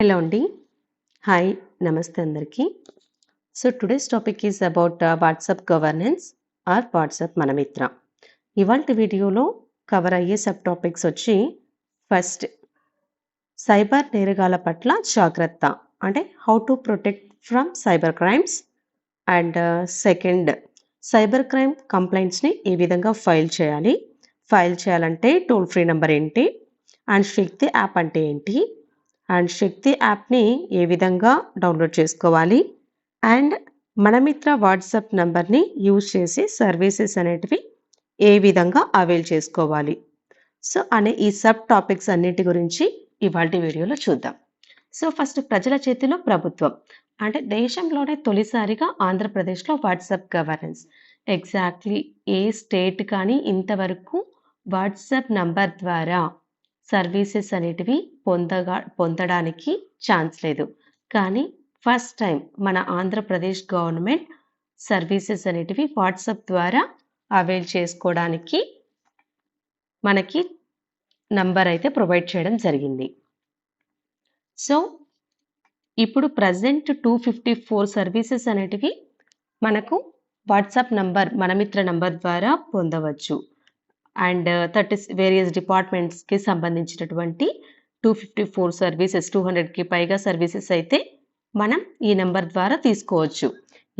Hello అండి. Hi. నమస్తే అందరికీ. So today's topic is about WhatsApp governance or WhatsApp Mana Mitra. ఇవాల్టి వీడియోలో కవర్ అయ్యే సబ్ టాపిక్స్ వచ్చి ఫస్ట్ సైబర్ నేరగాల పట్ల జాగ్రత్త అంటే how to protect from cyber crimes and second cyber crime కంప్లైంట్స్ని ఏ విధంగా ఫైల్ చేయాలంటే టోల్ ఫ్రీ నెంబర్ ఏంటి అండ్ శక్తి యాప్ అంటే ఏంటి అండ్ శక్తి యాప్ని ఏ విధంగా డౌన్లోడ్ చేసుకోవాలి అండ్ మన మిత్ర వాట్సాప్ నంబర్ని యూజ్ చేసి సర్వీసెస్ అనేటివి ఏ విధంగా అవైల్ చేసుకోవాలి సో అనే ఈ సబ్ టాపిక్స్ అన్నిటి గురించి ఇవాల్టి వీడియోలో చూద్దాం. సో ఫస్ట్ ప్రజల చేతిలో ప్రభుత్వం అంటే దేశంలోనే తొలిసారిగా ఆంధ్రప్రదేశ్లో వాట్సాప్ గవర్నెన్స్ ఎగ్జాక్ట్లీ ఏ స్టేట్ కానీ ఇంతవరకు వాట్సాప్ నంబర్ ద్వారా సర్వీసెస్ అనేటివి పొందడానికి ఛాన్స్ లేదు. కానీ ఫస్ట్ టైం మన ఆంధ్రప్రదేశ్ గవర్నమెంట్ సర్వీసెస్ అనేటివి వాట్సాప్ ద్వారా అవైల్ చేసుకోవడానికి మనకి నంబర్ అయితే ప్రొవైడ్ చేయడం జరిగింది. సో ఇప్పుడు ప్రజెంట్ 254 సర్వీసెస్ అనేటివి మనకు వాట్సాప్ నంబర్ మనమిత్ర నంబర్ ద్వారా పొందవచ్చు. అండ్ వేరియస్ డిపార్ట్మెంట్స్కి సంబంధించినటువంటి 254 సర్వీసెస్ 200కి పైగా సర్వీసెస్ అయితే మనం ఈ నెంబర్ ద్వారా తీసుకోవచ్చు.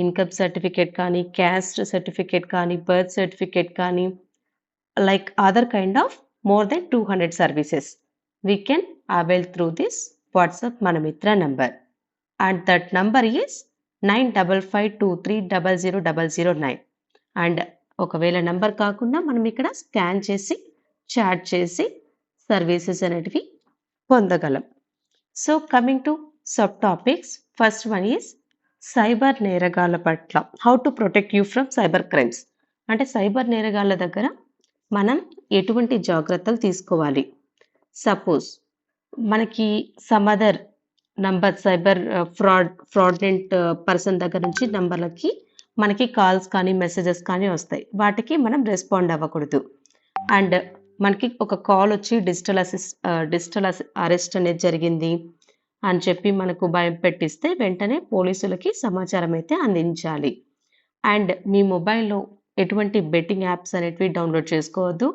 ఇన్కమ్ సర్టిఫికేట్ కానీ క్యాస్ట్ సర్టిఫికేట్ కానీ బర్త్ సర్టిఫికేట్ కానీ like other kind of more than 200 services we can avail through this WhatsApp Mana మిత్ర number and that number is 9552300009 and ఒకవేళ నంబర్ కాకుండా మనం ఇక్కడ స్కాన్ చేసి చాట్ చేసి సర్వీసెస్ అనేటివి పొందగలం. So coming to sub topics first one is cyber నేరగాళ్ళ పట్ల how to protect you from cyber crimes అంటే సైబర్ నేరగాళ్ళ దగ్గర మనం ఎటువంటి జాగ్రత్తలు తీసుకోవాలి. సపోజ్ మనకి some other number cyber fraudulent person దగ్గర నుంచి నంబర్లకి మనకి కాల్స్ కానీ మెసేజెస్ కానీ వస్తాయి. వాటికి మనం రెస్పాండ్ అవ్వకూడదు. అండ్ మనకి ఒక కాల్ వచ్చి డిజిటల్ అరెస్ట్ అనేది జరిగింది అని చెప్పి మనకు భయం పెట్టిస్తే వెంటనే పోలీసులకి సమాచారం అయితే అందించాలి. అండ్ మీ మొబైల్లో ఎటువంటి బెట్టింగ్ యాప్స్ అనేటివి డౌన్లోడ్ చేసుకోవద్దు.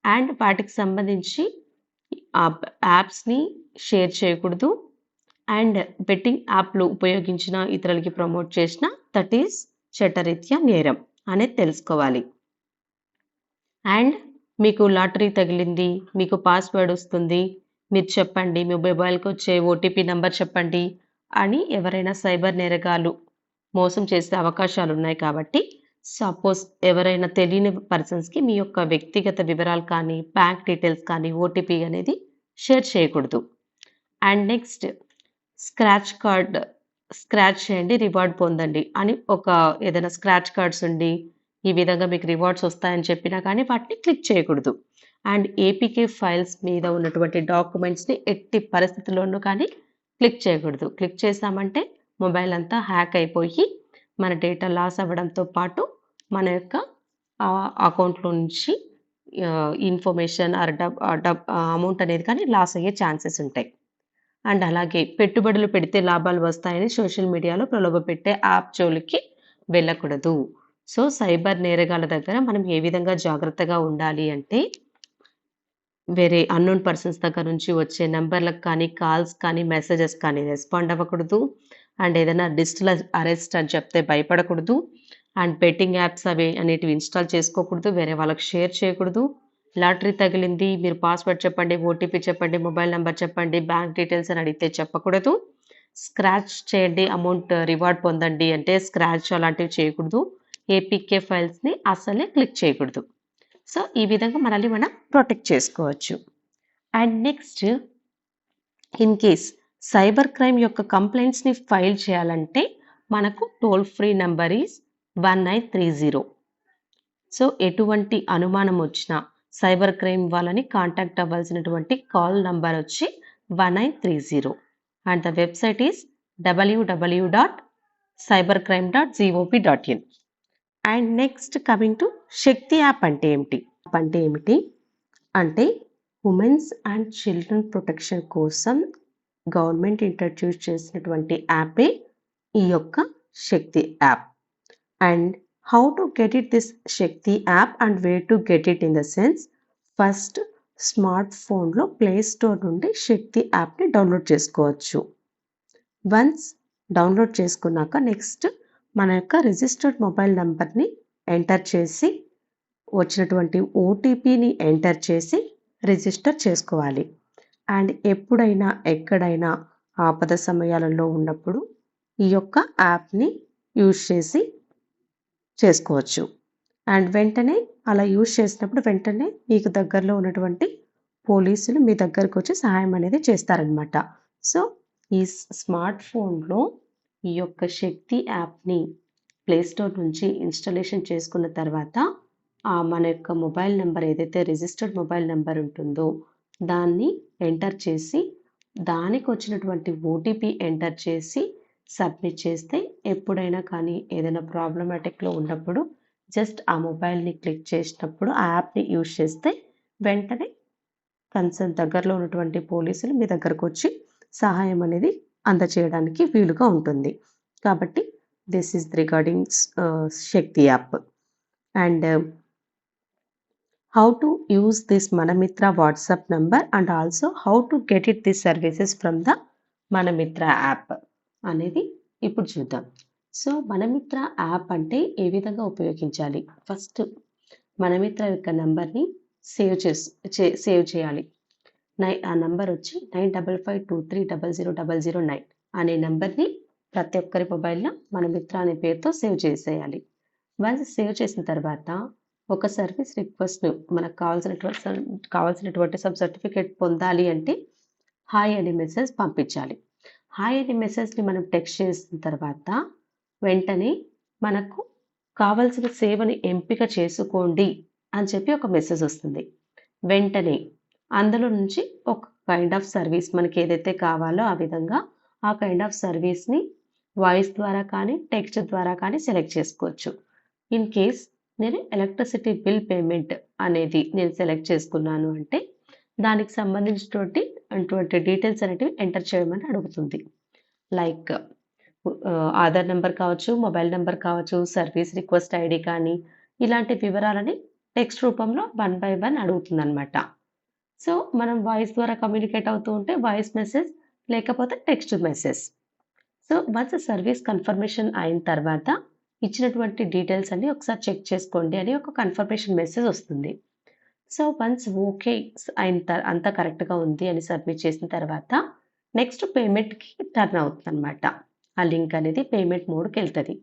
అండ్ వాటికి సంబంధించి ఆ యాప్స్ని షేర్ చేయకూడదు. అండ్ బెట్టింగ్ యాప్లు ఉపయోగించిన ఇతరులకి ప్రమోట్ చేసిన దట్ ఈస్ చట్టరీత్యా నేరం అనేది తెలుసుకోవాలి. అండ్ మీకు లాటరీ తగిలింది, మీకు పాస్వర్డ్ వస్తుంది, మీరు చెప్పండి, మీ మొబైల్కి వచ్చే ఓటీపీ నెంబర్ చెప్పండి అని ఎవరైనా సైబర్ నేరగాలు మోసం చేసే అవకాశాలు ఉన్నాయి. కాబట్టి సపోజ్ ఎవరైనా తెలియని పర్సన్స్కి మీ యొక్క వ్యక్తిగత వివరాలు కానీ బ్యాంక్ డీటెయిల్స్ కానీ ఓటీపీ అనేది షేర్ చేయకూడదు. అండ్ నెక్స్ట్ స్క్రాచ్ చేయండి రివార్డ్ పొందండి అని ఒక ఏదైనా స్క్రాచ్ కార్డ్స్ ఉండి ఈ విధంగా మీకు రివార్డ్స్ వస్తాయని చెప్పినా కానీ వాటిని క్లిక్ చేయకూడదు. అండ్ ఏపీకే ఫైల్స్ మీద ఉన్నటువంటి డాక్యుమెంట్స్ని ఎట్టి పరిస్థితుల్లోనూ కానీ క్లిక్ చేయకూడదు. క్లిక్ చేసామంటే మొబైల్ అంతా హ్యాక్ అయిపోయి మన డేటా లాస్ అవ్వడంతో పాటు మన యొక్క అకౌంట్లో నుంచి ఇన్ఫర్మేషన్ అమౌంట్ అనేది కానీ లాస్ అయ్యే ఛాన్సెస్ ఉంటాయి. అండ్ అలాగే పెట్టుబడులు పెడితే లాభాలు వస్తాయని సోషల్ మీడియాలో ప్రలోభపెట్టే యాప్ జోలికి వెళ్ళకూడదు. సో సైబర్ నేరగాల దగ్గర మనం ఏ విధంగా జాగ్రత్తగా ఉండాలి అంటే వేరే అన్నోన్ పర్సన్స్ దగ్గర నుంచి వచ్చే నెంబర్లకు కానీ కాల్స్ కానీ మెసేజెస్ కానీ రెస్పాండ్ అవ్వకూడదు. అండ్ ఏదైనా డిజిటల్ అరెస్ట్ అని చెప్తే భయపడకూడదు. అండ్ బెట్టింగ్ యాప్స్ అవి అనేటివి ఇన్స్టాల్ చేసుకోకూడదు, వేరే వాళ్ళకి షేర్ చేయకూడదు. లాటరీ తగిలింది, మీరు పాస్వర్డ్ చెప్పండి, ఓటీపీ చెప్పండి, మొబైల్ నెంబర్ చెప్పండి, బ్యాంక్ డీటెయిల్స్ అని అడిగితే చెప్పకూడదు. స్క్రాచ్ చేయండి, అమౌంట్ రివార్డ్ పొందండి అంటే స్క్రాచ్ అలాంటివి చేయకూడదు. ఏపీకే ఫైల్స్ని అసలే క్లిక్ చేయకూడదు. సో ఈ విధంగా మనల్ని మనం ప్రొటెక్ట్ చేసుకోవచ్చు. And next in case cyber crime యొక్క కంప్లైంట్స్ని ఫైల్ చేయాలంటే మనకు toll free number is 1930. So ఎటువంటి అనుమానం వచ్చినా సైబర్ క్రైమ్ వాళ్ళని కాంటాక్ట్ అవ్వాల్సినటువంటి కాల్ నంబర్ వచ్చి 1930 and the website is www.cybercrime.gov.in. And next coming to Shakti app అంటే ఏమిటి అంటే ఉమెన్స్ అండ్ చిల్డ్రన్ ప్రొటెక్షన్ కోసం గవర్నమెంట్ ఇంట్రడ్యూస్ చేసినటువంటి యాపే ఈ యొక్క Shakti app. And how to get it this Shakti app and wear to get it in the sense, first smart ఫోన్లో play store నుండి శక్తి యాప్ని డౌన్లోడ్ చేసుకోవచ్చు. వన్స్ డౌన్లోడ్ చేసుకున్నాక నెక్స్ట్ మన యొక్క రిజిస్టర్డ్ మొబైల్ నెంబర్ని ఎంటర్ చేసి వచ్చినటువంటి ఓటీపీని ఎంటర్ చేసి రిజిస్టర్ చేసుకోవాలి. అండ్ ఎప్పుడైనా ఎక్కడైనా ఆపద సమయాలలో ఉన్నప్పుడు ఈ యొక్క యాప్ని యూజ్ చేసి చేసుకోవచ్చు. అండ్ వెంటనే అలా యూజ్ చేసినప్పుడు వెంటనే మీకు దగ్గరలో ఉన్నటువంటి పోలీసులు మీ దగ్గరకు వచ్చి సహాయం అనేది చేస్తారనమాట. సో ఈ స్మార్ట్ ఫోన్లో ఈ యొక్క శక్తి యాప్ని ప్లేస్టోర్ నుంచి ఇన్స్టాలేషన్ చేసుకున్న తర్వాత మన యొక్క మొబైల్ నెంబర్ ఏదైతే రిజిస్టర్డ్ మొబైల్ నెంబర్ ఉంటుందో దాన్ని ఎంటర్ చేసి దానికి వచ్చినటువంటి ఓటీపీ ఎంటర్ చేసి సబ్మిట్ చేస్తే ఎప్పుడైనా కానీ ఏదైనా ప్రాబ్లమాటిక్లో ఉన్నప్పుడు జస్ట్ ఆ మొబైల్ని క్లిక్ చేసినప్పుడు ఆ యాప్ని యూజ్ చేస్తే వెంటనే కన్సర్న్ దగ్గరలో ఉన్నటువంటి పోలీసులు మీ దగ్గరకు వచ్చి సహాయం అనేది అందచేయడానికి వీలుగా ఉంటుంది. కాబట్టి this is regarding Shakti app. And how to use this Manamitra WhatsApp number and also how to get it these services from the Manamitra app అనేది ఇప్పుడు చూద్దాం. సో మనమిత్ర యాప్ అంటే ఏ విధంగా ఉపయోగించాలి? ఫస్ట్ మనమిత్ర యొక్క నెంబర్ని సేవ్ చేయాలి. ఆ నెంబర్ వచ్చి 9552300009 అనే నెంబర్ని ప్రతి ఒక్కరి మొబైల్లో మనమిత్ర అనే పేరుతో సేవ్ చేసేయాలి. వన్స్ సేవ్ చేసిన తర్వాత ఒక సర్వీస్ రిక్వెస్ట్ను మనకు కావాల్సినటువంటి సర్టిఫికేట్ పొందాలి అంటే హాయ్ అనే మెసేజ్ పంపించాలి. హాయ్ అనే మెసేజ్ని మనం టెక్స్ట్ చేసిన తర్వాత వెంటనే మనకు కావాల్సిన సేవని ఎంపిక చేసుకోండి అని చెప్పి ఒక మెసేజ్ వస్తుంది. వెంటనే అందులో నుంచి ఒక కైండ్ ఆఫ్ సర్వీస్ మనకి ఏదైతే కావాలో ఆ విధంగా ఆ కైండ్ ఆఫ్ సర్వీస్ని వాయిస్ ద్వారా కానీ టెక్స్ట్ ద్వారా కానీ సెలెక్ట్ చేసుకోవచ్చు. ఇన్ కేస్ నేను ఎలక్ట్రిసిటీ బిల్ పేమెంట్ అనేది నేను సెలెక్ట్ చేసుకున్నాను అంటే దానికి సంబంధించినటువంటి డీటెయిల్స్ అనేటివి ఎంటర్ చేయమని అడుగుతుంది. లైక్ ఆధార్ నెంబర్ కావచ్చు, మొబైల్ నెంబర్ కావచ్చు, సర్వీస్ రిక్వెస్ట్ ఐడి కానీ ఇలాంటి వివరాలని టెక్స్ట్ రూపంలో 1 by 1 అడుగుతుంది అనమాట. సో మనం వాయిస్ ద్వారా కమ్యూనికేట్ అవుతూ ఉంటే వాయిస్ మెసేజ్ లేకపోతే text message. So once service confirmation అయిన తర్వాత ఇచ్చినటువంటి డీటెయిల్స్ అన్ని ఒకసారి చెక్ చేసుకోండి అని ఒక కన్ఫర్మేషన్ మెసేజ్ వస్తుంది. సో వన్స్ ఓకే అంతా కరెక్ట్గా ఉంది అని సబ్మిట్ చేసిన తర్వాత నెక్స్ట్ పేమెంట్కి టర్న్ అవుతుంది అనమాట. ఆ లింక్ అనేది పేమెంట్ మోడ్కి వెళ్తుంది.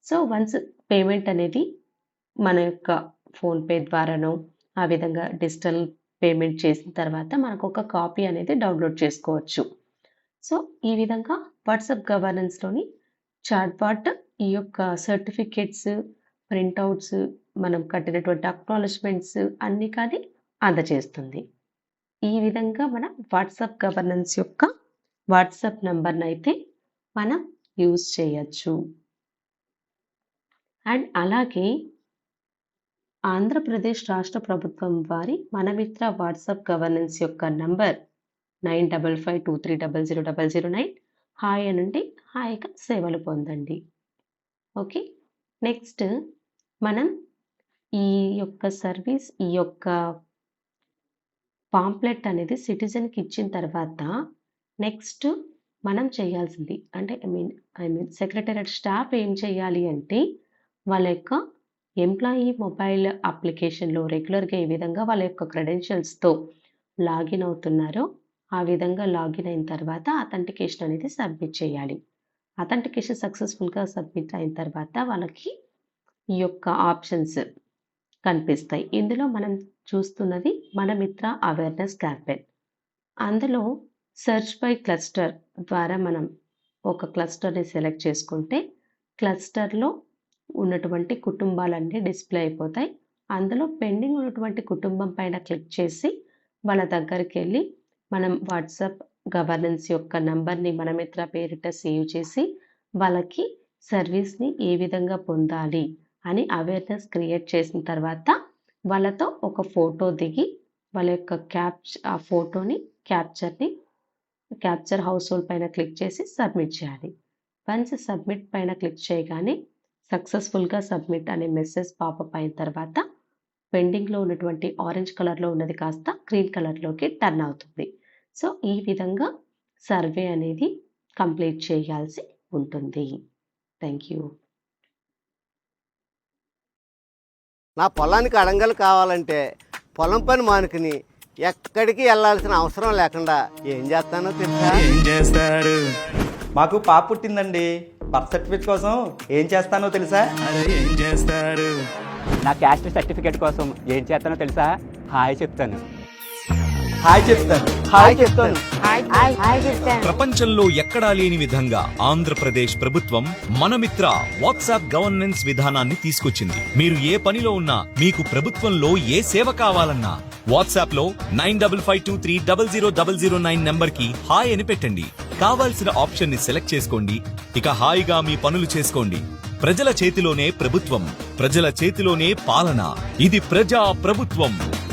సో వన్స్ పేమెంట్ అనేది మన యొక్క ఫోన్పే ద్వారానో ఆ విధంగా డిజిటల్ పేమెంట్ చేసిన తర్వాత మనకు ఒక కాపీ అనేది డౌన్లోడ్ చేసుకోవచ్చు. సో ఈ విధంగా వాట్సాప్ గవర్నెన్స్లోని చాట్బాట్ ఈ యొక్క సర్టిఫికేట్స్, ప్రింట్అవుట్స్, మనం కట్టినటువంటి అక్నాలెడ్జ్మెంట్స్ అన్నీ కానీ అందజేస్తుంది. ఈ విధంగా మనం వాట్సాప్ గవర్నెన్స్ యొక్క వాట్సాప్ నెంబర్ని అయితే మనం యూజ్ చేయొచ్చు. అండ్ అలాగే ఆంధ్రప్రదేశ్ రాష్ట్ర ప్రభుత్వం వారి మనమిత్ర వాట్సాప్ గవర్నెన్స్ యొక్క నంబర్ 9552300009 హాయ్ అనండి, హాయిగా సేవలు పొందండి. ఓకే, నెక్స్ట్ మనం ఈ యొక్క సర్వీస్ ఈ యొక్క పాంప్లెట్ అనేది సిటిజన్కి ఇచ్చిన తర్వాత నెక్స్ట్ మనం చేయాల్సింది అంటే ఐ మీన్ సెక్రటేరియట్ స్టాఫ్ ఏం చేయాలి అంటే వాళ్ళ యొక్క ఎంప్లాయీ మొబైల్ అప్లికేషన్లో రెగ్యులర్గా ఏ విధంగా వాళ్ళ యొక్క క్రెడెన్షియల్స్తో లాగిన్ అవుతున్నారో ఆ విధంగా లాగిన్ అయిన తర్వాత అథెంటికేషన్ అనేది సబ్మిట్ చేయాలి. అథెంటికేషన్ సక్సెస్ఫుల్గా సబ్మిట్ అయిన తర్వాత వాళ్ళకి ఈ యొక్క ఆప్షన్స్ కనిపిస్తాయి. ఇందులో మనం చూస్తున్నది మనమిత్ర అవేర్నెస్ క్యాంపెయిన్. అందులో సెర్చ్ బై క్లస్టర్ ద్వారా మనం ఒక క్లస్టర్ని సెలెక్ట్ చేసుకుంటే క్లస్టర్లో ఉన్నటువంటి కుటుంబాలన్నీ డిస్ప్లే అయిపోతాయి. అందులో పెండింగ్ ఉన్నటువంటి కుటుంబం పైన క్లిక్ చేసి వాళ్ళ దగ్గరికి వెళ్ళి మనం వాట్సాప్ గవర్నెన్స్ యొక్క నంబర్ని మనమిత్ర పేరిట సేవ్ చేసి వాళ్ళకి సర్వీస్ని ఏ విధంగా పొందాలి అని అవేర్నెస్ క్రియేట్ చేసిన తర్వాత వాళ్ళతో ఒక ఫోటో దిగి వాళ్ళ యొక్క ఆ ఫోటోని క్యాప్చర్ని క్యాప్చర్ హౌస్ హోల్డ్ పైన క్లిక్ చేసి సబ్మిట్ చేయాలి. వన్స్ సబ్మిట్ పైన క్లిక్ చేయగానే సక్సెస్ఫుల్గా సబ్మిట్ అనే మెసేజ్ పాపప్ అయిన తర్వాత పెండింగ్లో ఉన్నటువంటి ఆరెంజ్ కలర్లో ఉన్నది కాస్త గ్రీన్ కలర్లోకి టర్న్ అవుతుంది. సో ఈ విధంగా సర్వే అనేది కంప్లీట్ చేయాల్సి ఉంటుంది. Thank you. నా పొలానికి అడంగలు కావాలంటే పొలం పని మానుకుని ఎక్కడికి వెళ్ళాల్సిన అవసరం లేకుండా ఏం చేస్తానో తెలుసా? ఏం చేస్తారు? మాకు పాప పుట్టిందండి. బర్త్ సర్టిఫికేట్ కోసం ఏం చేస్తానో తెలుసా? అరే ఏం చేస్తారు? నా క్యాస్ట్ సర్టిఫికేట్ కోసం ఏం చేస్తానో తెలుసా? హాయ్ చెప్తాను. హాయ్ చెప్తాను. హాయ్ చెప్తాను. ప్రపంచంలో ఎక్కడా లేని విధంగా ఆంధ్రప్రదేశ్ ప్రభుత్వం మనమిత్ర వాట్సాప్ గవర్నెన్స్ విధానాన్ని తీసుకొచ్చింది. మీరు ఏ పనిలో ఉన్నా, మీకు ప్రభుత్వంలో ఏ సేవ కావాలన్నా వాట్సాప్ లో 9552300009 నెంబర్ కి హాయ్ అని పెట్టండి. కావాల్సిన ఆప్షన్ ని సెలెక్ట్ చేసుకోండి. ఇక హాయిగా మీ పనులు చేసుకోండి. ప్రజల చేతిలోనే ప్రభుత్వం, ప్రజల చేతిలోనే పాలన. ఇది ప్రజా ప్రభుత్వం.